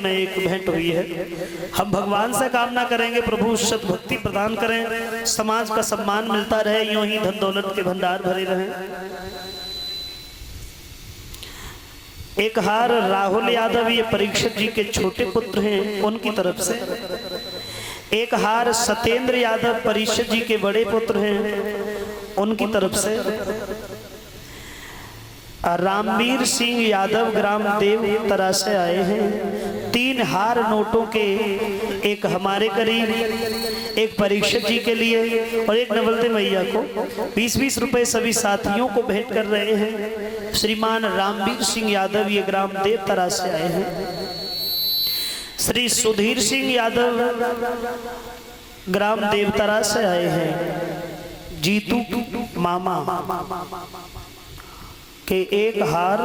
में एक भेंट हुई है। हम भगवान से कामना करेंगे प्रभु सत भक्ति प्रदान करें, समाज का सम्मान मिलता रहे, यूं ही धन दौलत के भंडार भरे रहें। एक हार राहुल यादव ये परीक्षित जी के छोटे पुत्र हैं, उनकी तरफ से। एक हार सत्येंद्र यादव परीक्षित जी के बड़े पुत्र हैं, उनकी तरफ से। रामवीर सिंह यादव ग्राम देव तरह से आए हैं। 3 हार नोटों के, एक हमारे करीब, एक परीक्षित जी के लिए और एक नवलते मैया को 20-20 रुपए सभी साथियों को भेंट कर रहे हैं। श्रीमान रामवीर सिंह यादव ये ग्राम देव तरह से आए हैं। श्री सुधीर सिंह यादव ग्राम देवतरा से आए हैं। जीतू मामा के एक हार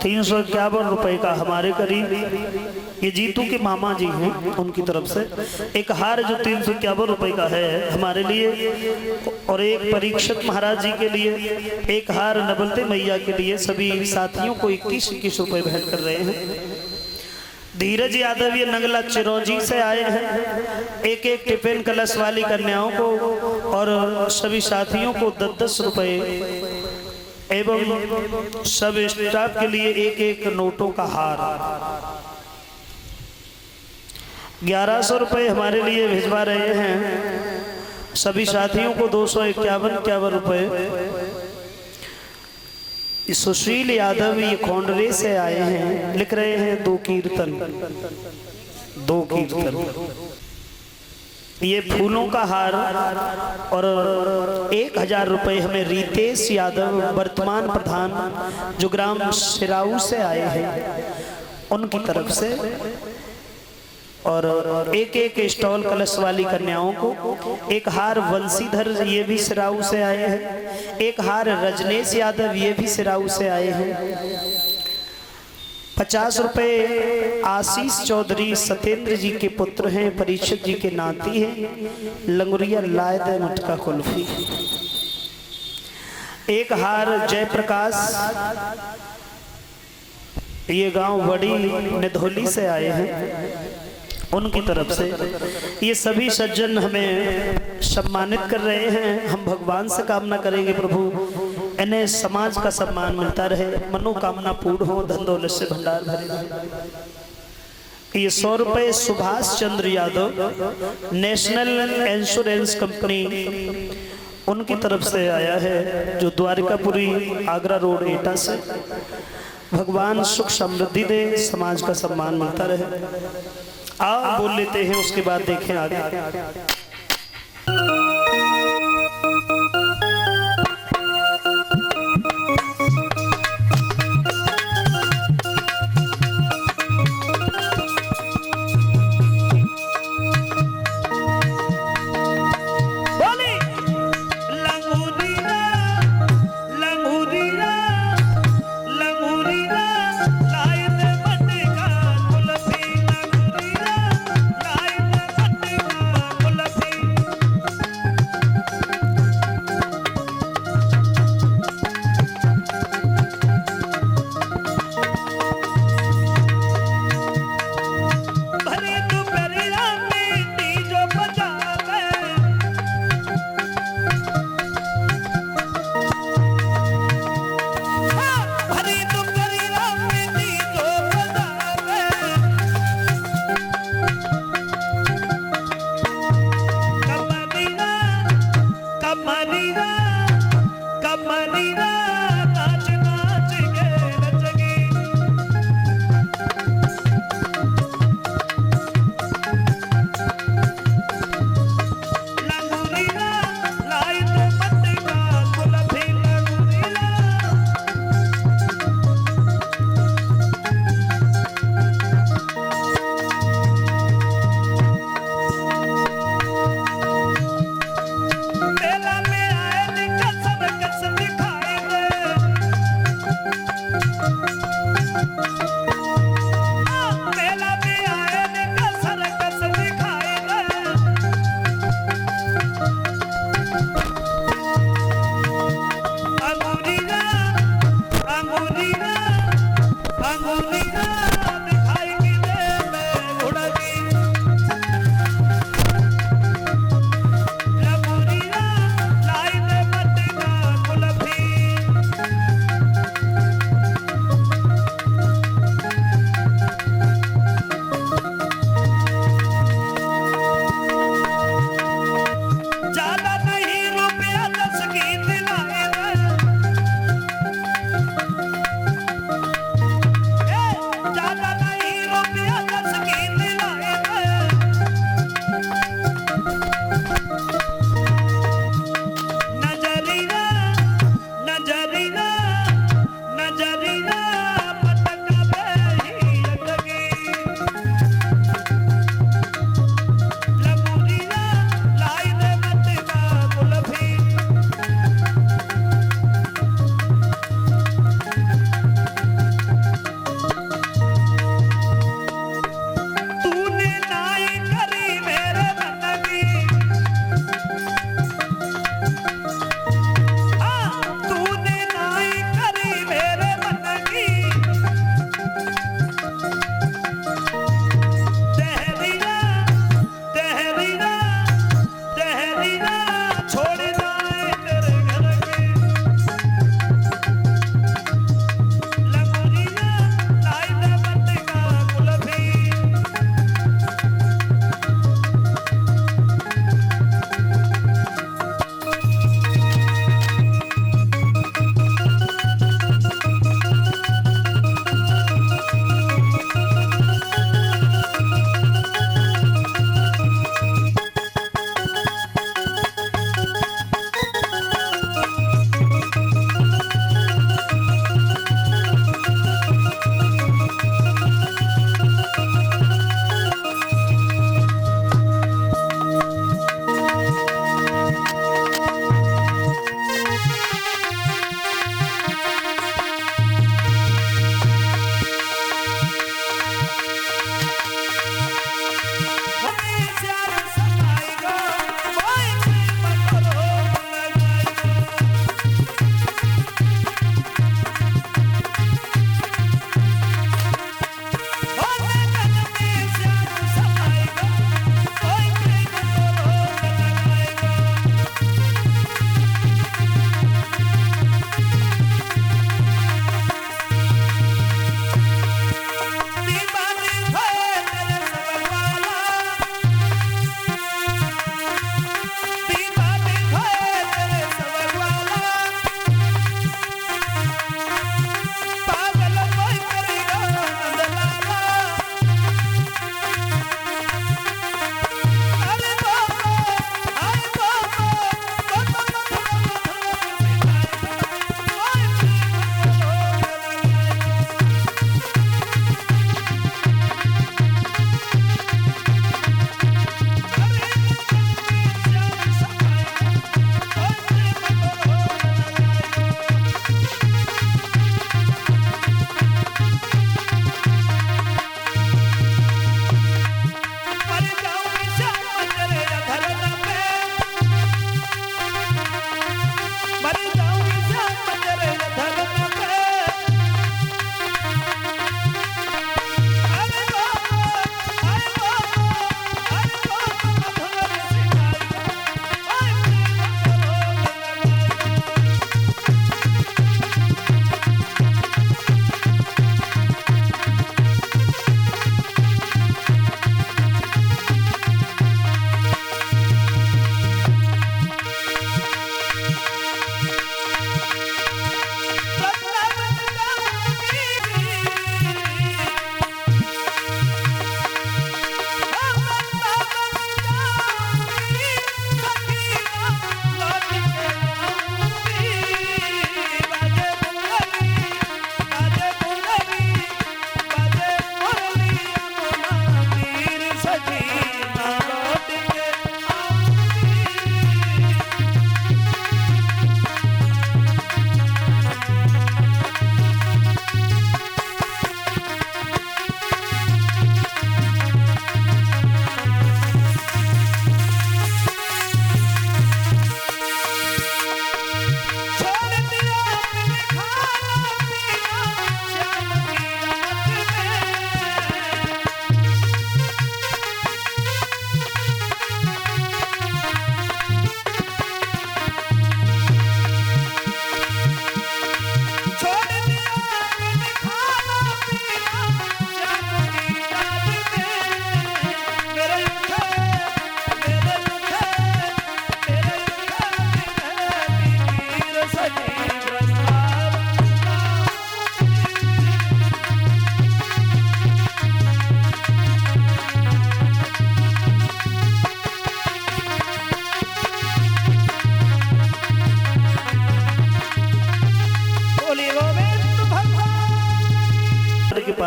351 रुपए का हमारे करीब, ये जीतू के मामा जी हैं, उनकी तरफ से एक हार जो 351 रुपए का है हमारे लिए, और एक परीक्षित महाराज जी के लिए, एक हार नवलते मैया के लिए। सभी साथियों को 21-21 रुपए भेंट कर रहे हैं। धीरज यादव ये नगला चिरौंजी से आए हैं। एक टिफिन कलश वाली कन्याओं को और सभी साथियों को 10-10 रुपए एवं सब स्टाफ के लिए एक नोटों का हार। 1100 रुपए हमारे लिए भिजवा रहे हैं। सभी साथियों को 251 रुपए। सुशील यादव ये खोंडरे से आए हैं, लिख रहे हैं 2 कीर्तन। ये फूलों का हार और 1000 रुपए हमें रितेश यादव वर्तमान प्रधान जो ग्राम सिराऊ से आए हैं, उनकी तरफ से। और एक स्टॉल कलश वाली कन्याओं को एक हार वंशीधर ये भी सिराऊ से आए हैं। एक हार रजनेश यादव ये भी सिराऊ से आए हैं। 50 रुपए आशीष चौधरी सत्येंद्र जी के पुत्र हैं, परीक्षित जी के नाती हैं। लंगुरिया लायद मटका कुल्फी। एक हार जयप्रकाश ये गांव बड़ी निधोली से आए हैं, उनकी तरफ से। ये सभी सज्जन हमें सम्मानित कर रहे हैं। हम भगवान से कामना करेंगे प्रभु इन्हें समाज का सम्मान मिलता रहे, मनोकामना पूर्ण हो, धन दौलत से भंडार भरे रहे। ये 100 रुपए Subhash Chandra Yadav national insurance company, उनकी तरफ से आया है, जो द्वारिकापुरी आगरा रोड एटा से। भगवान सुख समृद्धि दे, समाज का सम्मान मिलता रहे। आप बोल लेते हैं, उसके बाद देखें आगे। Hola.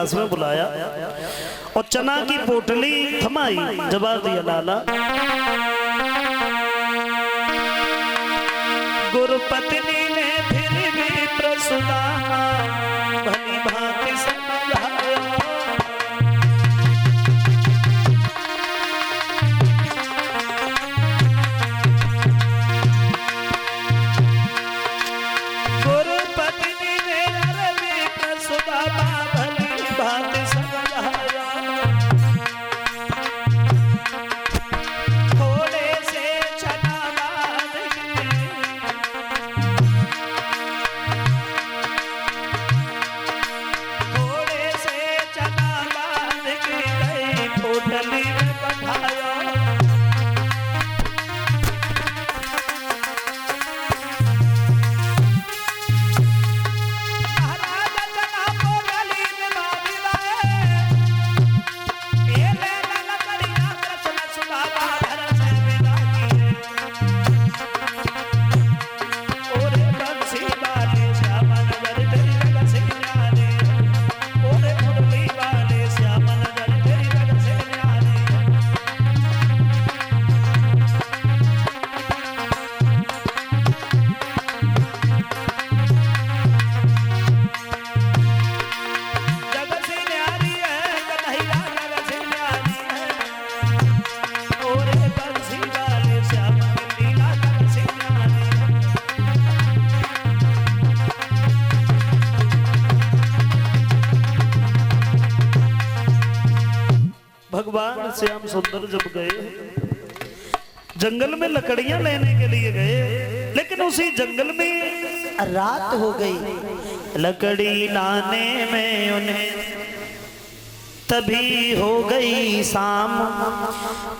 पास में बुलाया और चना की पोटली थमाई। जवाब दिया लाला गुरु पत्नी ने फिर भी प्रसुदामा भली भांति समझाया। गुरु पत्नी ने भी प्रसुदामा भली भांति समझाया। थोड़े से चना भगवान श्याम सुंदर जब गए जंगल में लकड़ियां लेने के लिए गए, लेकिन उसी जंगल में रात हो गई। लकड़ी लाने में उन्हें तभी हो गई शाम।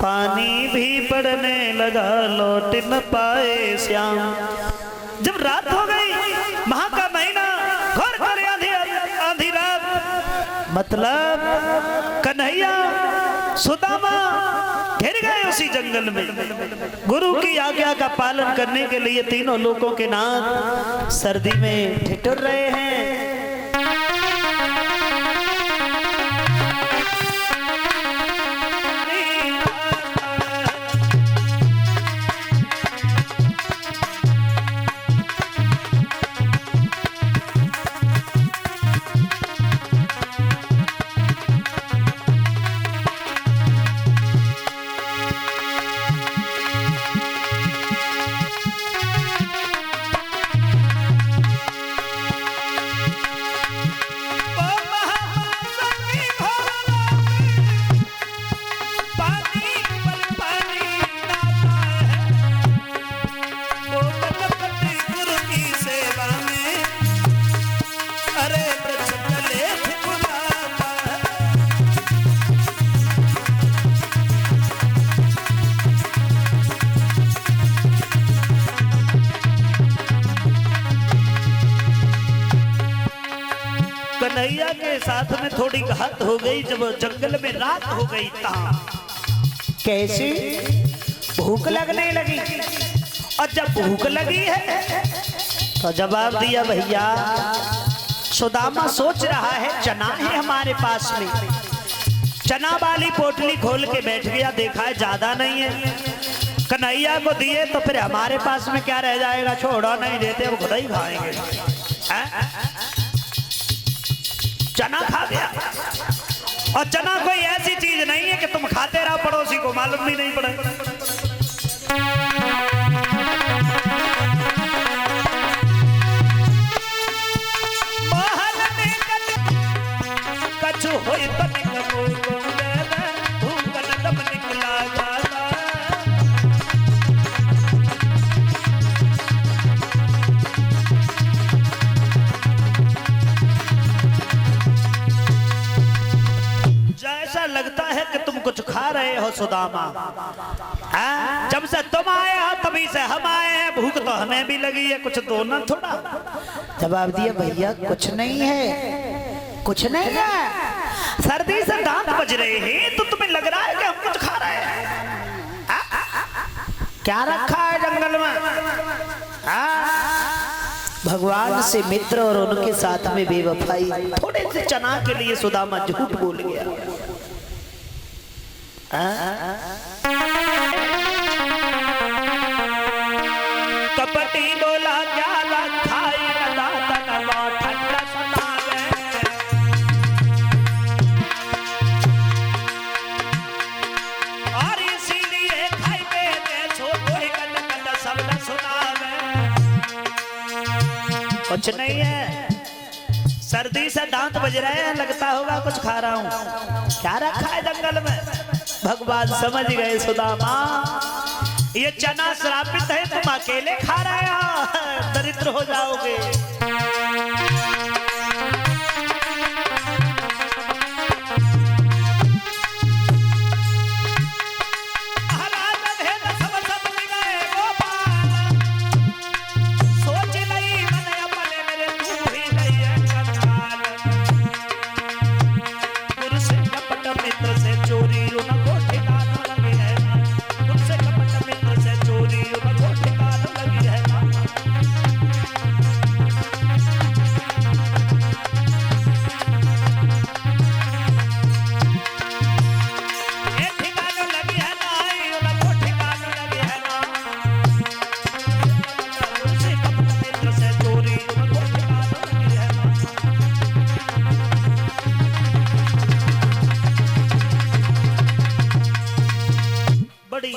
पानी भी पड़ने लगा लौट न पाए श्याम। जब रात हो गई, माह का महीना, घोर घोर आंधी रात, मतलब कन्हैया सुदामा घिर गए उसी जंगल में। गुरु की आज्ञा का पालन करने के लिए तीनों लोगों के नाथ सर्दी में ठिठुर रहे हैं। कन्हैया के साथ में थोड़ी घात हो गई जब जंगल में रात हो गई। कैसी भूख लगने लगी, और जब भूख लगी है तो जवाब दिया भैया सुदामा सोच रहा है चना है हमारे पास में। चना वाली पोटली खोल के बैठ गया, देखा है ज्यादा नहीं है, कन्हैया को दिए तो फिर हमारे पास में क्या रह जाएगा, छोड़ो नहीं देते वो खुद ही खाएंगे। चना खा गया, और चना कोई ऐसी चीज नहीं है कि तुम खाते रहो पड़ोसी को मालूम भी नहीं पड़े। कछु होई लगता है कि तुम कुछ खा रहे हो सुदामा। जब से तुम आए हो तभी से हम आए हैं, भूख तो हमें भी लगी है, कुछ दो ना थोड़ा। जवाब दिया भैया कुछ नहीं है, कुछ नहीं है। सर्दी से दांत बज रहे हैं तो तुम्हें लग रहा है कि हम कुछ खा रहे हैं। क्या रखा है जंगल में? भगवान से मित्र और उनके साथ में बेवफाई। थोड़े से चना के लिए सुदामा झूठ बोल गया। कपटी बोला जाला खाई दातन ठंडा सुनावे। और इसीलिए खाई पे छोटे कट कट शब्द सुनावे। कुछ नहीं है, सर्दी से दांत बज रहे हैं, लगता होगा कुछ खा रहा हूं। क्या रखा है जंगल में? भगवान समझ गए सुदामा, ये चना श्रापित है, तुम अकेले खा रहे हो, दरिद्र हो जाओगे।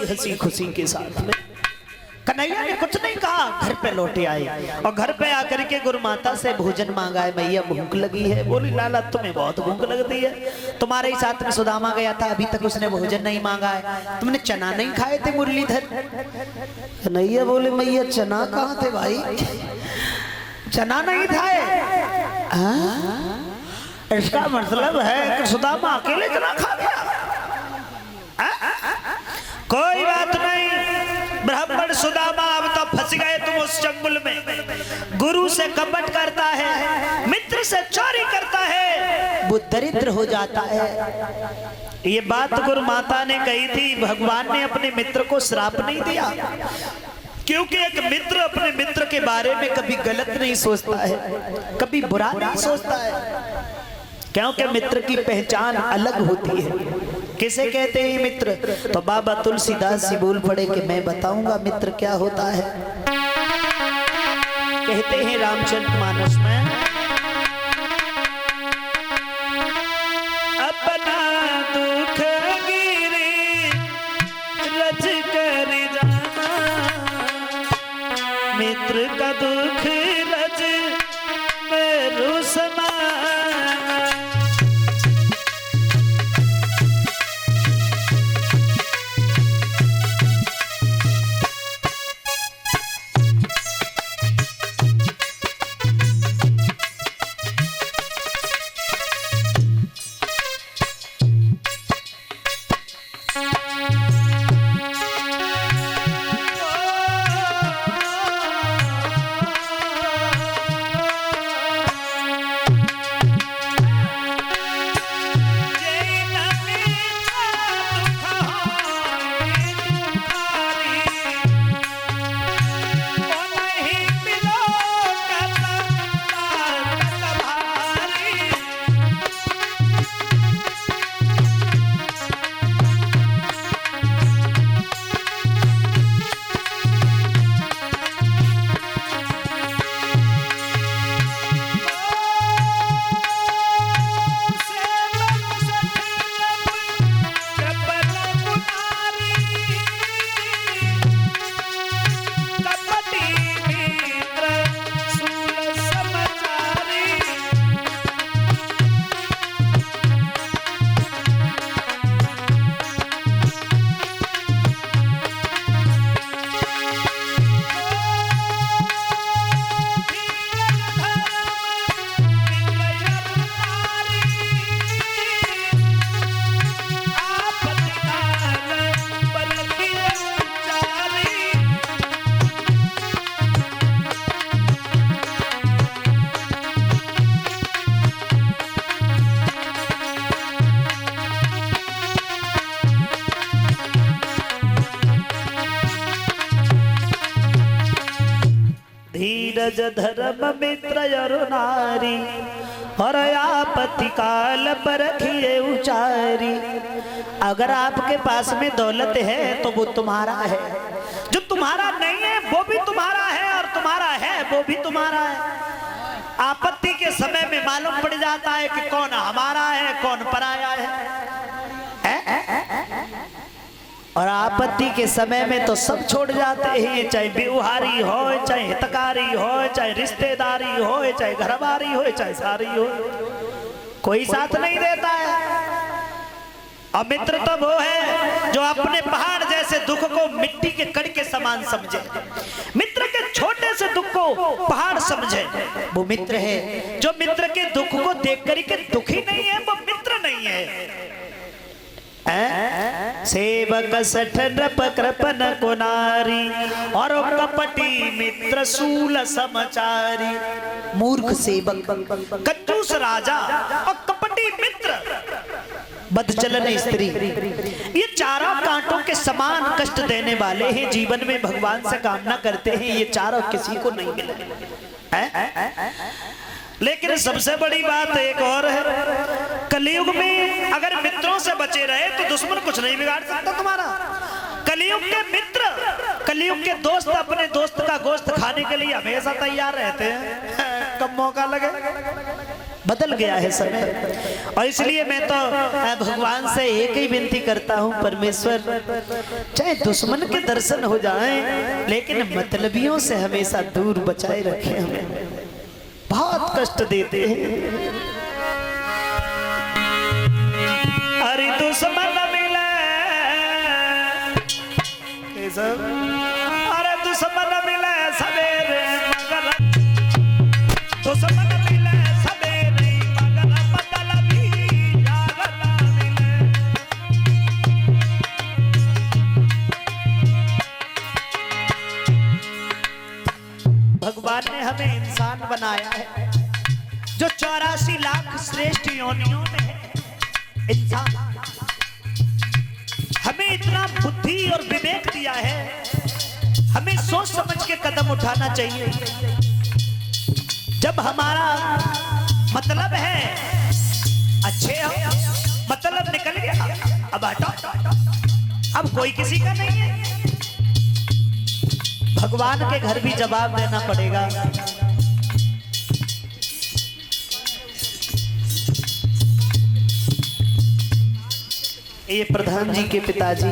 हंसी खुशी के साथ में कन्हैया ने कुछ नहीं कहा, घर पे लौटे आए और घर पे आकर के गुरु माता से भोजन मांगा है। मैया भूख लगी है। बोली लाला तुम्हें बहुत भूख लगती है, तुम्हारे ही साथ में सुदामा गया था, अभी तक उसने भोजन नहीं मांगा है, तुमने चना नहीं खाए थे मुरलीधर? कन्हैया बोले मैया चना कहाँ थे भाई, चना नहीं खाए। इसका मतलब है कि सुदामा अकेले चना खा गया। कोई बात नहीं, ब्राह्मण सुदामा अब तो फंस गए तुम उस चंगुल में। गुरु से कपट करता है, मित्र से चोरी करता है, वो दरिद्र हो जाता है। ये बात गुरु माता ने कही थी। भगवान ने अपने मित्र को श्राप नहीं दिया, क्योंकि एक मित्र अपने मित्र के बारे में कभी गलत नहीं सोचता है, कभी बुरा नहीं सोचता है, क्योंकि मित्र की पहचान अलग होती है। किसे कहते हैं मित्र? तो बाबा तुलसीदास जी बोल पड़े कि मैं बताऊंगा मित्र क्या होता है। कहते हैं रामचरितमानस में, अपना दुख गिरी रज कर जाना, मित्र का दुख रज में रुसना। धीरज धर्म मित्र अरु नारी, और आपत्ति काल पर रखिए उचारी। अगर आपके पास में दौलत है तो वो तुम्हारा है, जो तुम्हारा नहीं है वो भी तुम्हारा है, और तुम्हारा है वो भी तुम्हारा है। आपत्ति के समय में मालूम पड़ जाता है कि कौन हमारा है कौन पराया है। और आपत्ति के समय में तो सब छोड़ जाते हैं, चाहे व्यवहारी हो, चाहे हितकारी हो, चाहे रिश्तेदारी हो, चाहे घरवारी हो, चाहे सारी हो, कोई साथ नहीं देता है। और मित्र तो वो है जो अपने पहाड़ जैसे दुख को मिट्टी के कण के समान समझे, मित्र के छोटे से दुख को पहाड़ समझे, वो मित्र है। जो मित्र के दुख को देख कर के दुखी नहीं है वो मित्र नहीं है। सेवक सठ नृप कृपन को नारी, और कपटी मित्र सूल समाचारी। मूर्ख सेवक, कंजूस राजा और कपटी मित्र, बदचलन स्त्री, ये चारों कांटों के समान कष्ट देने वाले हैं। जीवन में भगवान से कामना करते हैं ये चारों किसी को नहीं मिले। लेकिन सबसे बड़ी बात एक और है, कलयुग में अगर मित्रों से बचे रहे तो दुश्मन कुछ नहीं बिगाड़ सकता तुम्हारा। कलयुग के मित्र, कलयुग के दोस्त अपने दोस्त का गोश्त खाने के लिए हमेशा तैयार रहते हैं, कब मौका लगे। बदल गया है समय, और इसलिए मैं तो भगवान से एक ही विनती करता हूँ, परमेश्वर चाहे दुश्मन के दर्शन हो जाएं लेकिन मतलबियों से हमेशा दूर बचाए रखें। हमें बहुत कष्ट देते हैं। अरे दुश्मन मिले, अरे दुश्मन मिले सवेरे मगर, दुश्मन मिले सवेरे मगर मतलबी यार ना मिले। भगवान ने हमें इंसान बनाया है जो 84 लाख श्रेष्ठ योनियों में है। इंसान हमें इतना बुद्धि और विवेक दिया है, हमें सोच समझ के कदम उठाना चाहिए। जब हमारा मतलब है अच्छे हो, मतलब निकल गया अब हटो, अब कोई किसी का नहीं है। भगवान के घर भी जवाब देना पड़ेगा। ये प्रधान जी के पिताजी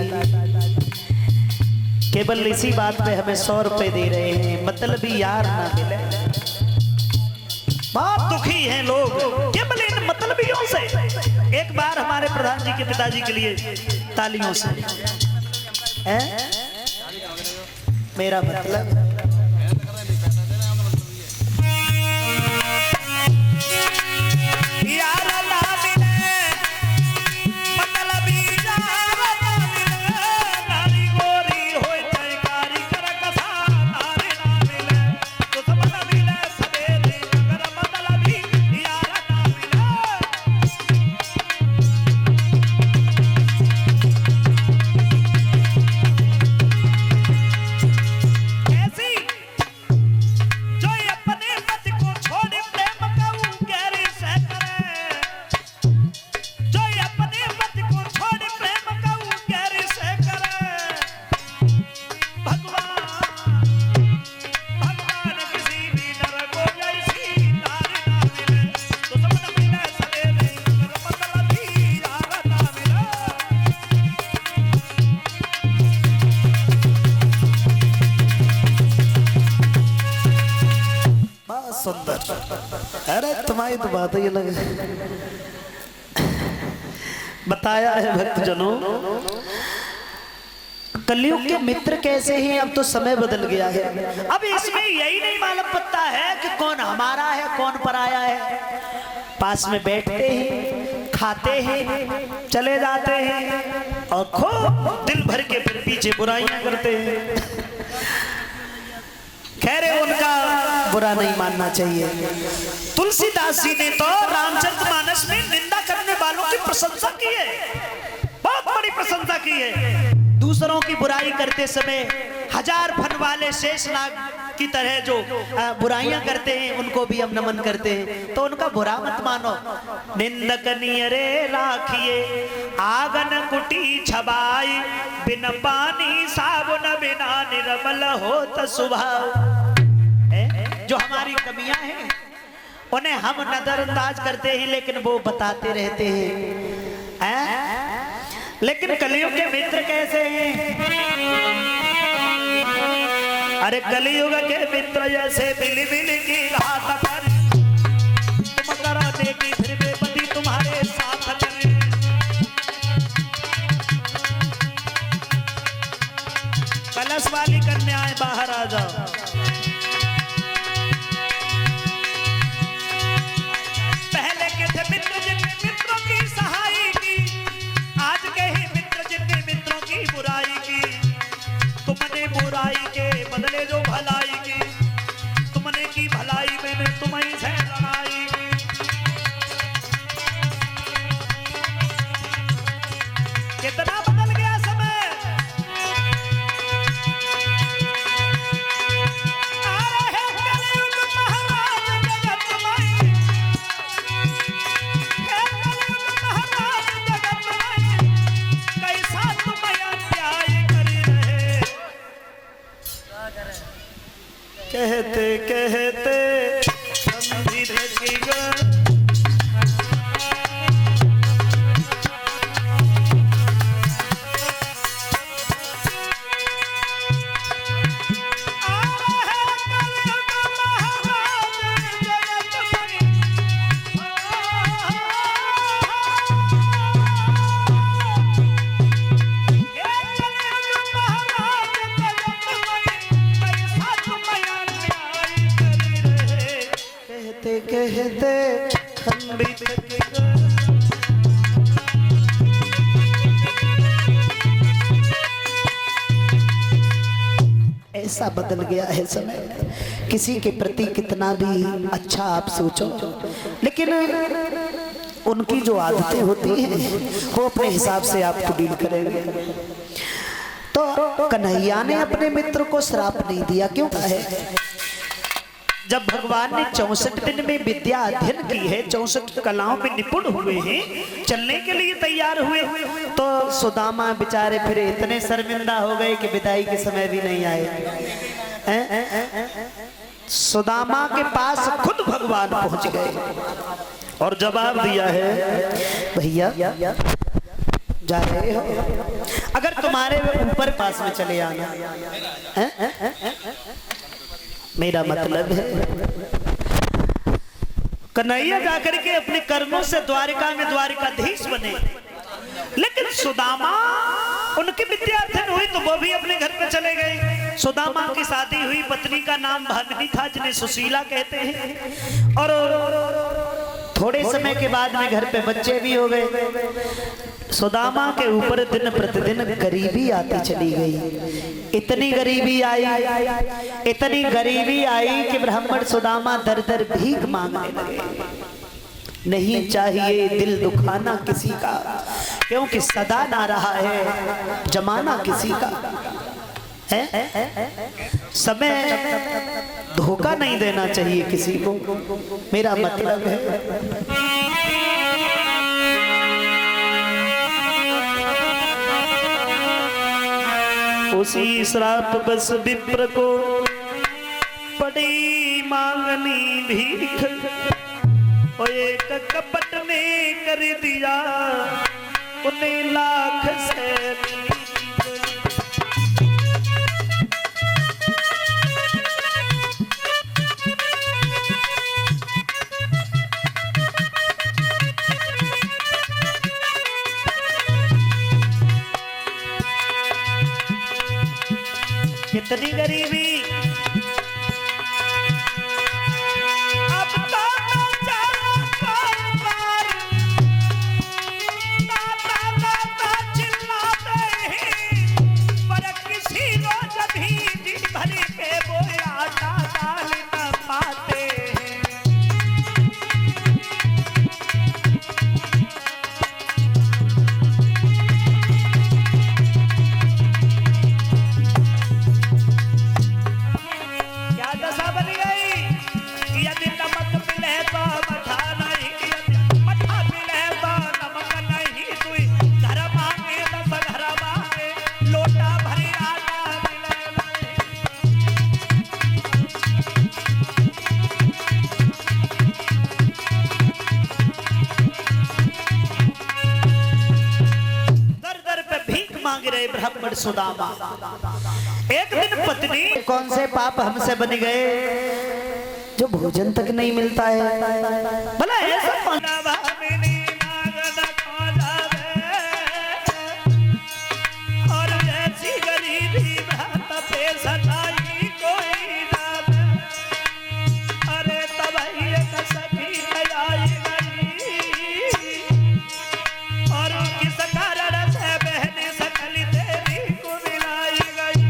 केवल इसी बात पे हमें 100 रुपए दे रहे हैं, मतलब ही यार ना मिले। बहुत दुखी हैं लोग केवल इन मतलबियों से। एक बार हमारे प्रधान जी के पिताजी के लिए तालियों से। मेरा मतलब यार ना मिले, मतलब यार ना मिले, नारी गोरी होए चाहे कारी कर कसा, नारी ना मिले, दुश्मन मिले सवेरे मगर मतलब यार ना मिले। सुंदर, अरे तुम्हारी तो बात ही अलग है। बताया है भक्तजनों, कलयुग के मित्र कैसे हैं। अब तो समय बदल गया है, अब इसमें यही नहीं मालूम पड़ता है कि कौन हमारा है कौन पराया है। पास में बैठते हैं, खाते हैं, चले जाते हैं और खूब दिल भर के फिर पीछे बुराइयां करते हैं। खैर उनका बुरा नहीं मानना चाहिए। तुलसीदास जी ने तो रामचरितमानस में निंदा करने वालों की प्रशंसा की है, बहुत बड़ी प्रशंसा की है। दूसरों की बुराई करते समय 1000 फन वाले शेषनाग की तरह जो बुराइयां करते हैं उनको भी हम नमन करते हैं, तो उनका बुरा मत मानो। निंदक नियरे राखिए आगन कुटी छबाई, बिन पानी साबुन बिना निर्मल होत स्वभाव। जो हमारी कमियां हैं उन्हें हम नजरअंदाज करते हैं, लेकिन वो बताते रहते हैं। लेकिन कलयुग के मित्र कैसे हैं? अरे कलयुग के मित्र जैसे बिल बिल की घात कर, तुम करा देगी फिर बेपति तुम्हारे साथ चले। कलश वाली कन्याएं बाहर आ जाओ। बुराई के बदले जो भलाई की, तुमने की भलाई मैंने तुम्हीं से लड़ाई की। कितना बदल गया समय। आ रहे कलयुग महाराज जगतमय, कलयुग महाराज जगतमय, कैसा तुम अन्याय कर रहे। कहते कहते समझी रखिएगा, कहते हम भी ऐसा बदल गया है समय। किसी के प्रति कितना भी अच्छा आप सोचो, लेकिन उनकी जो आदतें होती हैं वो अपने हिसाब से आपको डील करेंगे। तो कन्हैया ने अपने मित्र को श्राप नहीं दिया, क्यों है? जब भगवान ने 64 दिन में विद्या अध्ययन की है, 64 कलाओं में निपुण हुए हैं, चलने के लिए तैयार हुए, तो सुदामा बेचारे फिर इतने शर्मिंदा हो गए कि विदाई के समय भी नहीं आए। सुदामा के पास खुद भगवान पहुंच गए और जवाब दिया है, भैया जा रहे हो, अगर तुम्हारे ऊपर पास में चले आना, मेरा मतलब है। कन्हैया जाकर के अपने कर्मों से द्वारिका में द्वारिकाधीश बने, लेकिन सुदामा उनकी विद्या अध्ययन हुई तो वो भी अपने घर पे चले गए। सुदामा की शादी हुई, पत्नी का नाम भागनी था जिन्हें सुशीला कहते हैं, और थोड़े समय के बाद में घर पे बच्चे भी हो गए। सुदामा के ऊपर दिन प्रतिदिन गरीबी आती चली गई। इतनी गरीबी आई, इतनी गरीबी आई कि ब्राह्मण सुदामा दर दर भीख मांगने लगे। नहीं चाहिए दिल दुखाना किसी का, क्योंकि सदा ना रहा है जमाना किसी का है। समय धोखा नहीं देना चाहिए किसी को, मेरा मतलब है। उसी श्राप बस विप्र को पड़ी मांगनी भीख, और एक कपट ने कर दिया उन्हें लाख से। कितनी गरीबी, अब तो चिल्लाते हैं, पर किसी को जभी दिन भरी के बोया आटा दाल न पाते हैं। मांग रहे ब्राह्मण सुदामा। एक दिन पत्नी कौन से पाप हमसे बन गए जो भोजन तक नहीं मिलता है? भला ऐसा और जैसी गरीबी पे सताई कोई ना। अरे तब एक सखी आई गई और किस कारण से बहने सकली तेरी को मिलाई गई।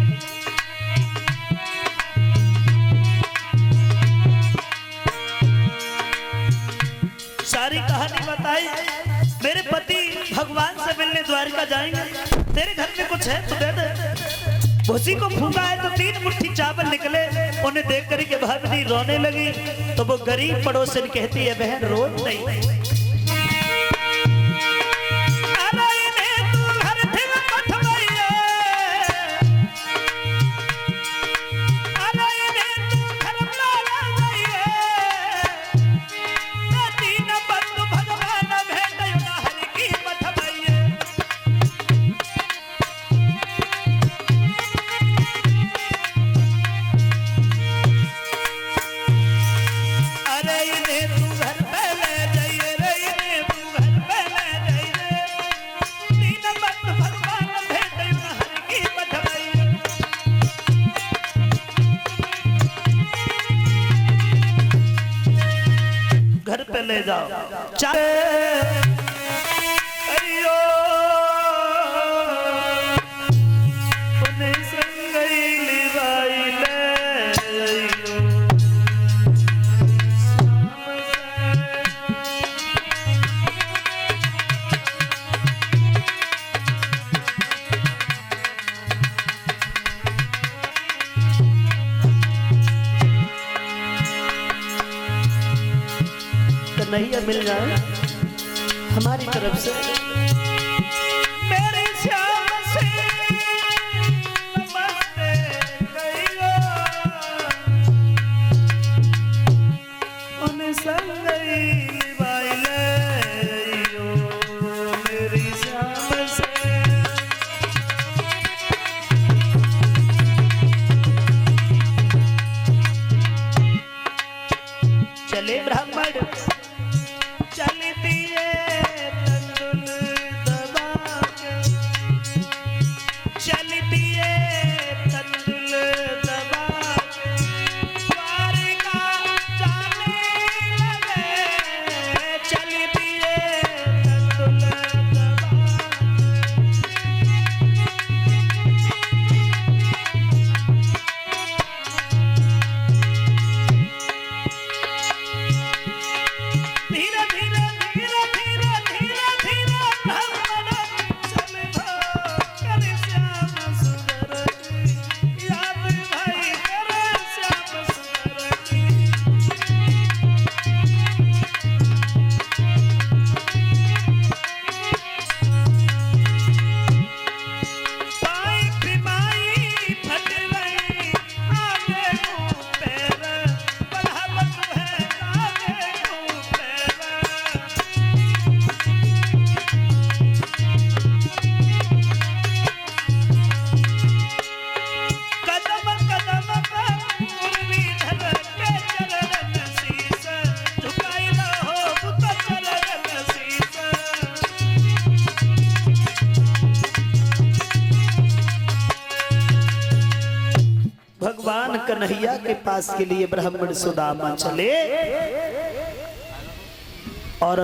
सारी कहानी बताई। मेरे पति भगवान से मिलने द्वारिका जाएंगे, तेरे घर में कुछ है तो दे दे। भूसी को फूंका है तो 3 मुट्ठी चावल निकले। उन्हें देख कर के भाभी रोने लगी तो वो गरीब पड़ोसन कहती है बहन रो नहीं। घर पे ले जाओ। अयो उन्हें संगई लिवाई ले नहीं मिल जाए हमारी तरफ से। मेरे श्याम से नमस्ते कहियो उन संगई लिवाई ले मेरी श्याम से। चले ब्राह्मण चलती है तंदुल दबा के, चलती है तंदुल दबा के, द्वारिका जाने लगे। चलती है तंदुल दबा धीरे धीरे धीरे धीरे धीरे धीरे ब्राह्मण चले कर श्याम सुंदर की याद भाई कर श्याम सुंदर की। पाई फिमाई फट गई आगे को पैर बढ़ावत है आगे को पैर। कदम कदम पर मुरलीधर के चरण शीस झुकाई रहो पुत चरण शीस। भगवान कन्हैया के पास के लिए ब्राह्मण सुदामा चले और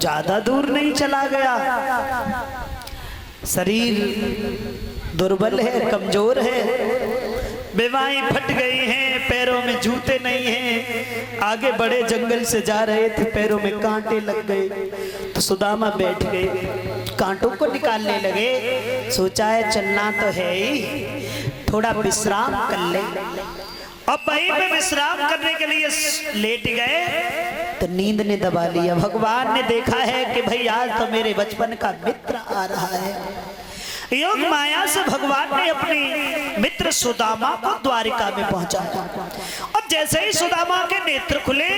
ज्यादा दूर नहीं चला गया। शरीर दुर्बल है, कमजोर है, बेवाएं फट गई हैं, पैरों में जूते नहीं हैं। आगे बड़े जंगल से जा रहे थे, पैरों में कांटे लग गए तो सुदामा बैठ गए, कांटों को निकालने लगे। सोचा है चलना तो है ही, थोड़ा विश्राम कर ले। अब वहीं पे विश्राम करने के लिए लेट गए तो नींद ने दबा लिया। भगवान ने देखा है कि भाई आज तो मेरे बचपन का मित्र आ रहा है। योग माया से भगवान ने अपनी मित्र सुदामा को द्वारिका में पहुंचाया। अब जैसे ही सुदामा के नेत्र खुले,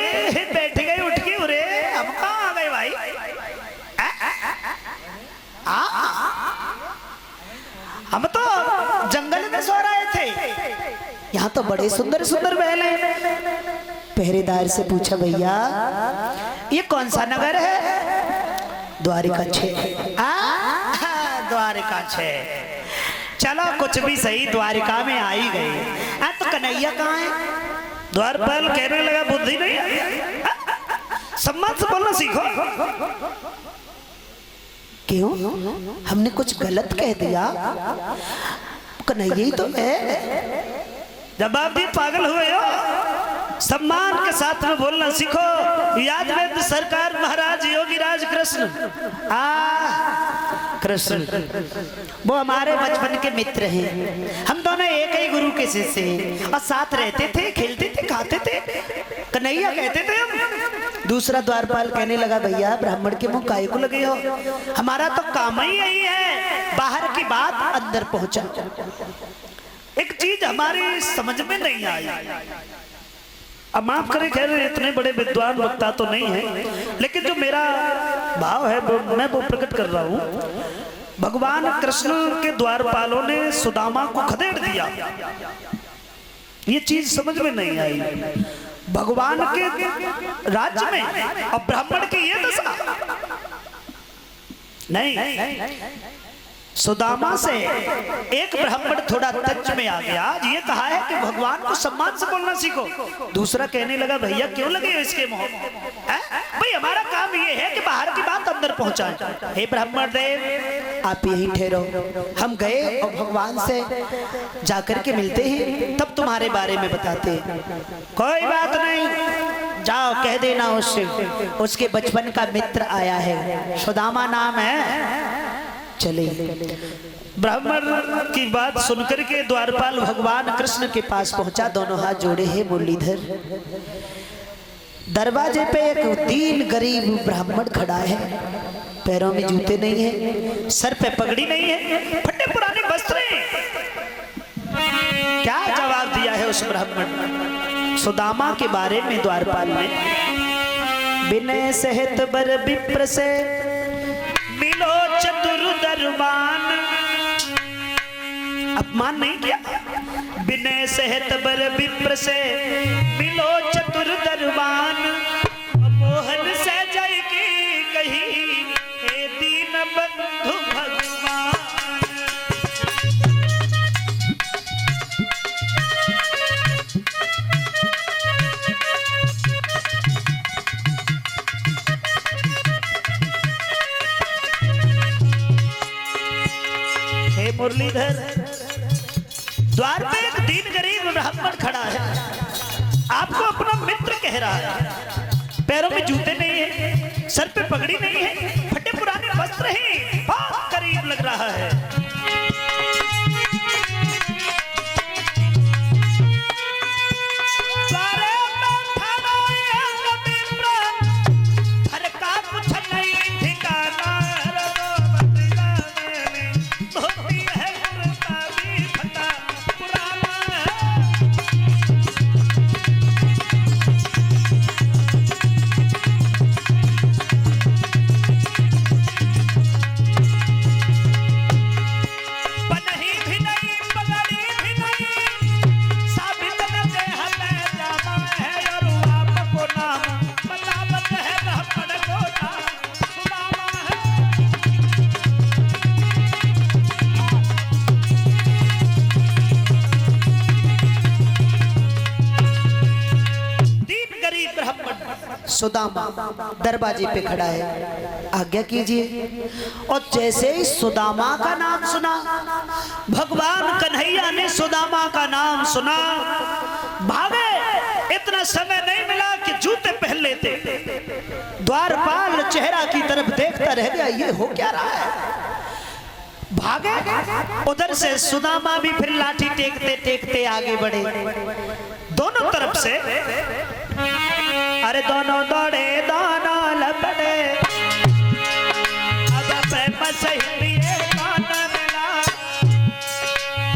बैठ गए उठ के, अरे हम कहाँ आ गए भाई? हम तो जंगल में सो रहे थे, यहाँ तो बड़े सुंदर सुंदर महल हैं। पहरेदार से पूछा, भैया ये कौन सा नगर है? द्वारिका 6। द्वारिका 6। चलो कुछ भी सही, द्वारिका में आ ही गए। तो कन्हैया कहाँ है? द्वारपाल कहने लगा, बुद्धि नहीं है, सम्मान से बोलना सीखो। क्यों? हमने कुछ गलत कह दिया? कन्हैया ही तो है। जवाब दिए, पागल हुए हो? सम्मान के साथ में बोलना सीखो। याद में सरकार महाराज योगीराज कृष्ण, कृष्ण वो हमारे बचपन के मित्र हैं। हम दोनों एक ही गुरु के शिष्य हैं और साथ रहते थे, खेलते थे, खाते थे। कन्हैया कहते थे हम। दूसरा द्वारपाल कहने लगा, भैया ब्राह्मण के मुंह काहे को लगे हो? हमारा तो काम ही यही है, बाहर की बात अंदर पहुंचा। एक चीज हमारी समझ में नहीं आई। अब माफ करें, खैर इतने बड़े विद्वान वक्ता तो नहीं है, लेकिन जो मेरा भाव है वो मैं प्रकट कर रहा हूँ। भगवान कृष्ण के द्वारपालों ने सुदामा को खदेड़ दिया, ये चीज समझ में नहीं आई। भगवान के राज्य में और ब्राह्मण की ये दशा नहीं। सुदामा से एक ब्राह्मण थोड़ा टच में आ गया। आज ये कहा है कि भगवान को सम्मान से बोलना सीखो। दूसरा कहने लगा, भैया क्यों लगे हो इसके मुंह? भाई हमारा काम ये है कि बाहर की बात अंदर पहुंचाए। हे ब्राह्मण देव, आप यहीं ठहरो, हम गए और भगवान से जाकर के मिलते हैं, तब तुम्हारे बारे में बताते हैं। कोई बात नहीं, जाओ कह देना उससे, उसके बचपन का मित्र आया है, सुदामा नाम है। चले। ब्राह्मण की बात सुनकर के द्वारपाल भगवान कृष्ण के पास पहुंचा, दोनों हाथ जोड़े हैं मुरलीधर। दरवाजे पे एक दीन गरीब ब्राह्मण खड़ा है, पैरों में जूते नहीं है, सर पे पगड़ी नहीं है, फटे पुराने वस्त्र हैं। क्या जवाब दिया है उस ब्राह्मण सुदामा के बारे में द्वारपाल ने? विनय सहित बर विप्र से मिलो चतुर दरबान। अपमान नहीं किया। विनय सहित बर विप्र से मिलो चतुर दरबान। मोहन से जय की कही, हे दीन बंधु भगवान। मुरलीधर, द्वार पे एक दीन गरीब ब्राह्मण खड़ा है, आपको अपना मित्र कह रहा है। पैरों में जूते नहीं है, सर पे पगड़ी नहीं है, फटे पुराने वस्त्र हैं, बहुत करीब लग रहा है। सुदामा दरवाजे पे खड़ा है, आज्ञा कीजिए। और जैसे ही सुदामा का नाम सुना, भगवान कन्हैया ने सुदामा का नाम सुना, भागे। इतना समय नहीं मिला कि जूते पहन लेते। द्वारपाल चेहरा की तरफ देखता रह गया, ये हो क्या रहा है? भागे। उधर से सुदामा भी फिर लाठी टेकते टेकते आगे बढ़े। दोनों तरफ से अरे दोनों दौड़े, दोनों लपटे, अब फेमस हिंदी कौन मिला,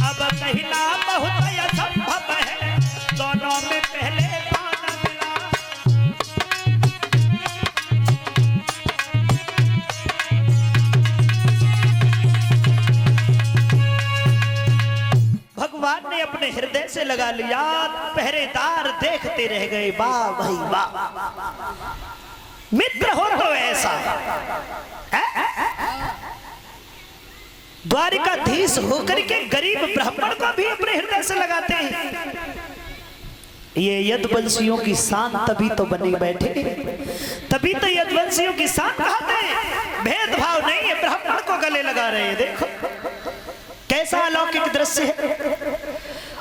अब कहना बहुत असंभव है, दोनों में पहले कौन मिला। भगवान ने अपने हृदय से लगा लिया। पहरेदार देखते रह गए, वाह भाई वाह, मित्र हो तो ऐसा। द्वारिकाधीश होकर के गरीब ब्राह्मण को भी अपने हृदय से लगाते हैं। ये यदुवंशियों की शान तभी तो बने बैठे, तभी तो यदुवंशियों की शान कहते हैं। भेदभाव नहीं है, ब्राह्मण को गले लगा रहे हैं। देखो कैसा अलौकिक दृश्य है।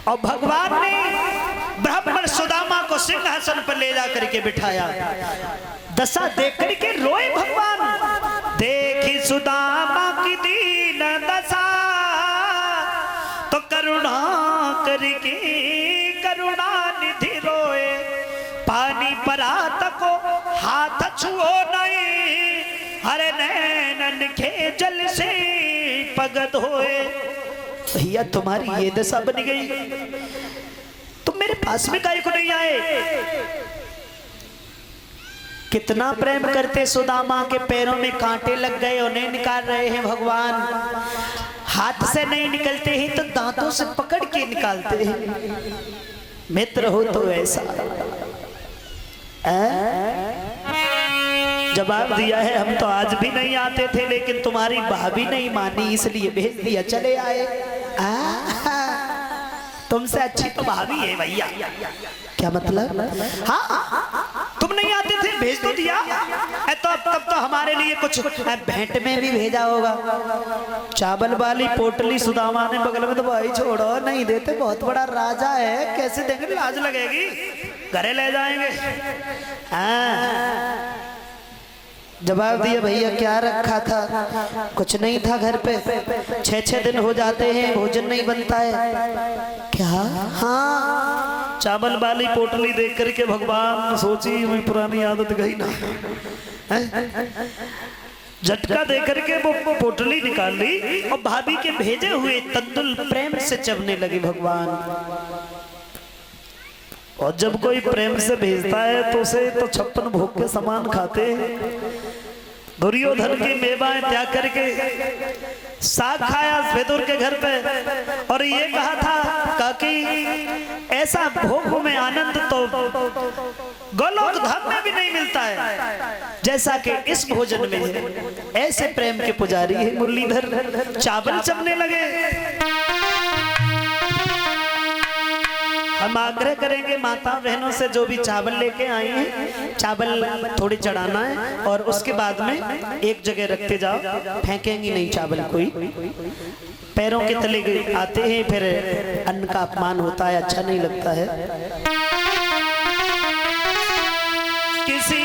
और भगवान ने ब्राह्मण सुदामा को सिंहासन पर ले जा करके बिठाया। दशा देख करके रोए भगवान, देखी सुदामा की दीन दशा, तो करुणा करके करुणा निधि रोए। पानी परात को हाथ छुओ नहीं, हरे नैनन के जल से पग धोए। भैया तुम्हारी ये दशा बन गई, तुम मेरे पास में काहे को नहीं आए। कितना प्रेम करते सुदामा के पैरों में कांटे लग गए, उन्हें निकाल रहे हैं भगवान। हाथ से नहीं निकलते ही तो दांतों से पकड़ के निकालते हैं। मित्र हो तो ऐसा। जवाब दिया है, हम तो आज भी नहीं आते थे, लेकिन तुम्हारी भाभी नहीं मानी इसलिए भेज दिया, चले आए। तुमसे अच्छी तो भाभी है भैया। क्या मतलब? हाँ तुम नहीं आते थे, भेज तो दिया। तो तब तो हमारे लिए कुछ भेंट में भी भेजा होगा। चावल वाली पोटली सुदामा ने बगल में, तो भाई छोड़ो नहीं देते, बहुत बड़ा राजा है, कैसे देंगे, लाज लगेगी, घरे ले जाएंगे। जवाब दिया, भैया क्या रखा था, कुछ नहीं था घर पे, 6-6 दिन हो जाते हैं भोजन नहीं बनता है। क्या? हाँ। चावल वाली पोटली देख करके भगवान सोची, मैं पुरानी आदत गई ना, झटका दे करके वो पोटली निकाल ली और भाभी के भेजे हुए तंदुल प्रेम से चबने लगे भगवान। और जब कोई प्रेम से भेजता है तो उसे तो 56 भोग के समान खाते हैं। दुर्योधन की मेवाएं त्याग करके साग खाया विदुर के घर पे, और ये कहा था काकी ऐसा भोग में आनंद तो गोलोक धाम में भी नहीं मिलता है जैसा कि इस भोजन में है। ऐसे प्रेम के पुजारी है मुरलीधर। चावल चबने लगे। हम आग्रह करेंगे माता बहनों से, जो भी चावल लेके आए हैं, चावल थोड़ी चढ़ाना है और उसके बाद में एक जगह रखते जाओ, फेंकेंगी नहीं चावल कोई। पैरों के तले आते हैं, फिर अन्न का अपमान होता है, अच्छा नहीं लगता है। किसी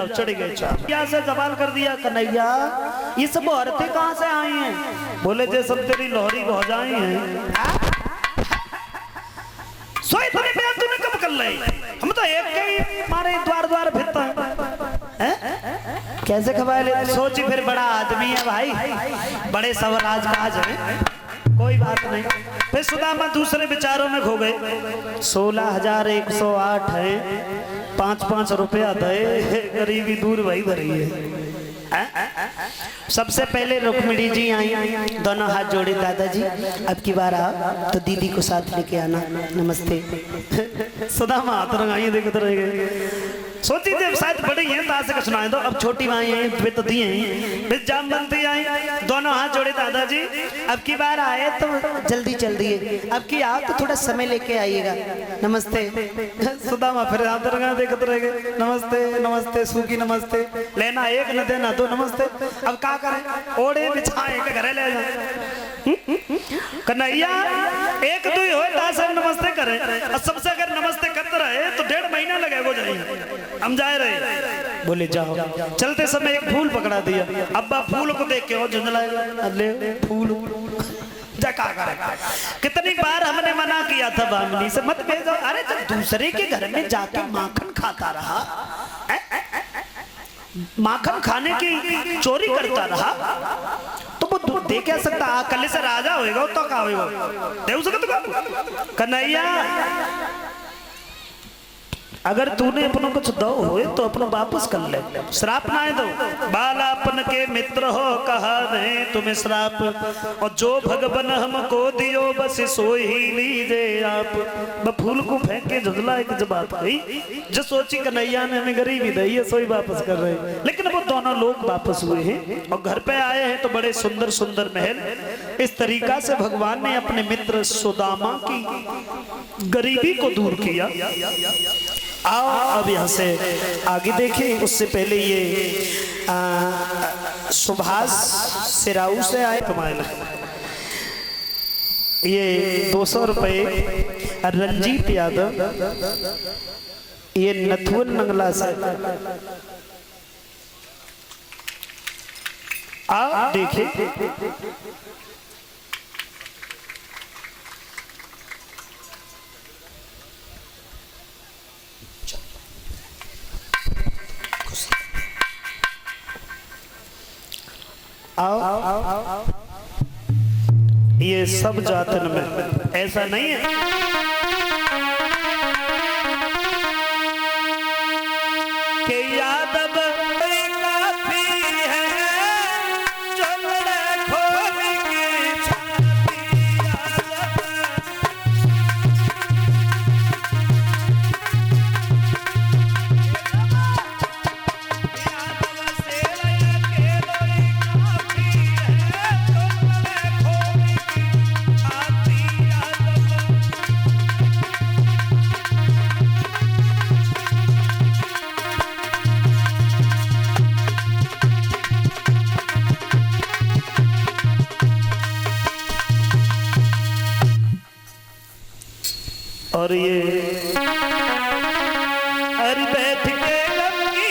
जाओ, चढ़ गए चाप। क्या से सवाल कर दिया, कन्हैया ये सब औरतें कहाँ से आई हैं? बोले जे सब तेरी लोहरी भौजाई हैं। सोई तूने ब्याह तूने कब कर ली? हम तो एक के ही मारे द्वार द्वार फिरता है। कैसे खबा ले? सोची फिर बड़ा आदमी है भाई, बड़े सवराज काज है, कोई बात नहीं। फिर सुदामा दूसरे विचारों में खो गए। 16,108 है, 5-5 रुपया दे, गरीबी दूर वही भरी है। सबसे पहले रुक्मिणी जी आई, दोनों हाथ जोड़े, दादाजी अब की बार आओ तो दीदी को साथ लेके आना, नमस्ते। सुदामा हाथ रंगाई देखते रह गए। सोची जब शायद बड़ी हैं तासे का सुनाए दो। अब छोटी माई हैं वे तो दी हैं, फिर जामवंती आई, दोनों हाथ जोड़े, दादाजी अब की बार आए तो जल्दी चल दिए, अब की आओ तो थोड़ा समय लेके आइएगा, नमस्ते। सुदामा फिर हाथ रंगा देखते रह गए, नमस्ते नमस्ते सूखी नमस्ते, लेना एक न देना दो नमस्ते। अब क्या करें, ओढ़े बिछाए के घरे ले जाए। कन्हैया एक दो ही हो तासे नमस्ते करें, और सबसे अगर नमस्ते करते रहे तो 1.5 महीना लगेगा जाएंगे। हम जाए रहे, बोले जाओ। चलते समय एक फूल पकड़ा दिया। अब्बा फूल को देख के और झुंझलाएगा, ले फूल जा का करे। कितनी बार हमने मना किया था बामनी से मत भेजो। अरे जब दूसरे के घर में जाके माखन खाता रहा, माखन खाने की चोरी करता रहा, तो वो दूध दे क्या सकता? कल से राजा होएगा तो का होएगा, देव सकत कन्हैया। अगर तूने अपनों कुछ दो होए तो अपना वापस कर ले, श्राप ना दो। बालापन के मित्र हो कहा नहीं तुम्हें श्राप, और जो भगवान हमको दियो बस सो ही लीजे आप। फूल को फेंक के झुंझला एक जबात गई, जो सोची कन्हैया ने हमें गरीबी दी है, सोई वापस कर रहे हैं। लेकिन वो दोनों लोग वापस हुए हैं और घर पे आए हैं तो बड़े सुंदर सुंदर महल। इस तरीका से भगवान ने अपने मित्र सुदामा की गरीबी को दूर किया। आओ अब यहाँ से आगे देखें। उससे पहले ये सुभाष सिराऊ से आए, कमाल ये 200 रुपये। रंजीत यादव ये नथुन नंगला से। आप देखिए आओ। ये सब जातन में ऐसा नहीं है कि यादव काफी है जो लड़े खोल की छाती। यादव से के लोई काफी है जो लड़े खोल की छाती। और ये अरे बैठ के गम की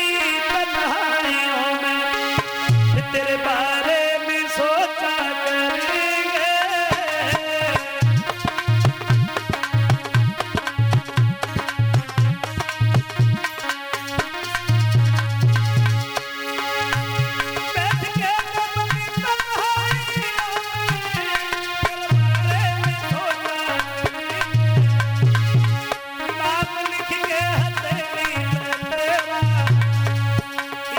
तन्हाइयों में तेरे बारे में सोचा करेंगे। बैठ के गम की तन्हाइयों में तेरे बारे में सोचा, नाम लिख के हथेली में तेरा,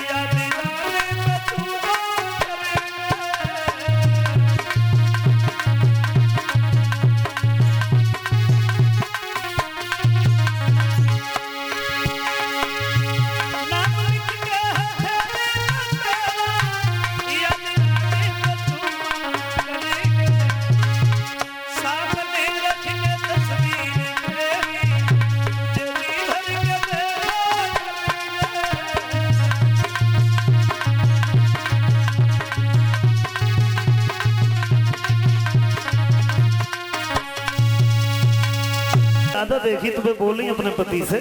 या दीवाने पे तू नाम लिख के हथेली में तेरा, या दीवाने पे तू करेंगे। सामने रख के तस्वीर तेरी, जली भर के तेरा दादा देखी तुम्हें बोली अपने पति से,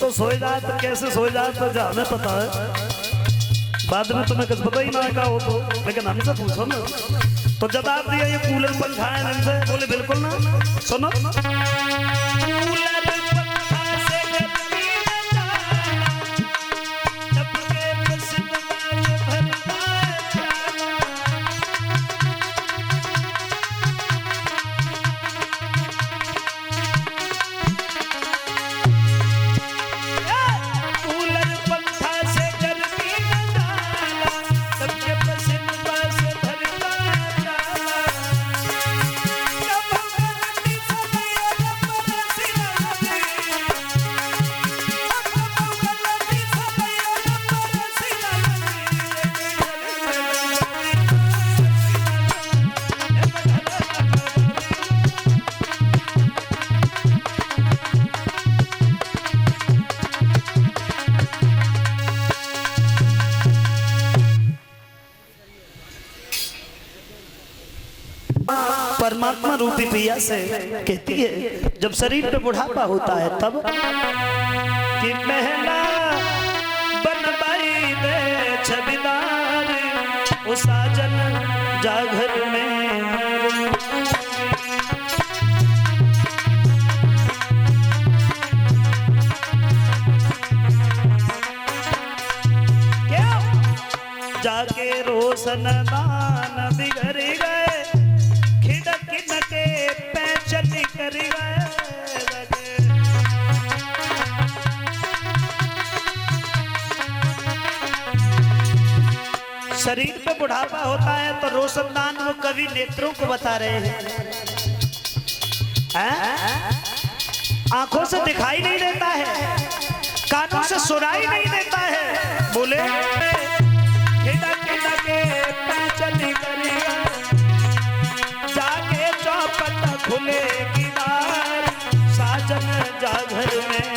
तो सोए जाए तो कैसे सोए जाए तो हमें पता है, बाद में तुम्हें कुछ पता ही ना का हो तो, लेकिन हमसे पूछो ना। तो जवाब दिया ये कूलर पंखा है हमसे, बोले बिल्कुल ना। सुनो परमात्मा रूपी पिया से कहती है जब शरीर पे बुढ़ापा होता है तब कि महला बनवाई दे छबीदार उस साजन जागर में। जाके रोशन दान बिगड़ गए के पैचन कर गए। शरीर पे बुढ़ापा होता है तो रोशनदान वो कवि नेत्रों को बता रहे हैं, आंखों से दिखाई नहीं देता है, कानों से सुनाई नहीं देता है। बोले के पैचन कर गए जाके चौपट खुलेगी बार साजन जागर में।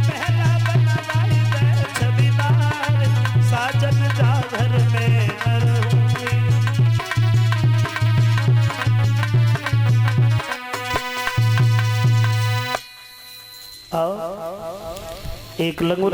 पहला बनवाई दे छबीदार साजन जागर में एक लंगूर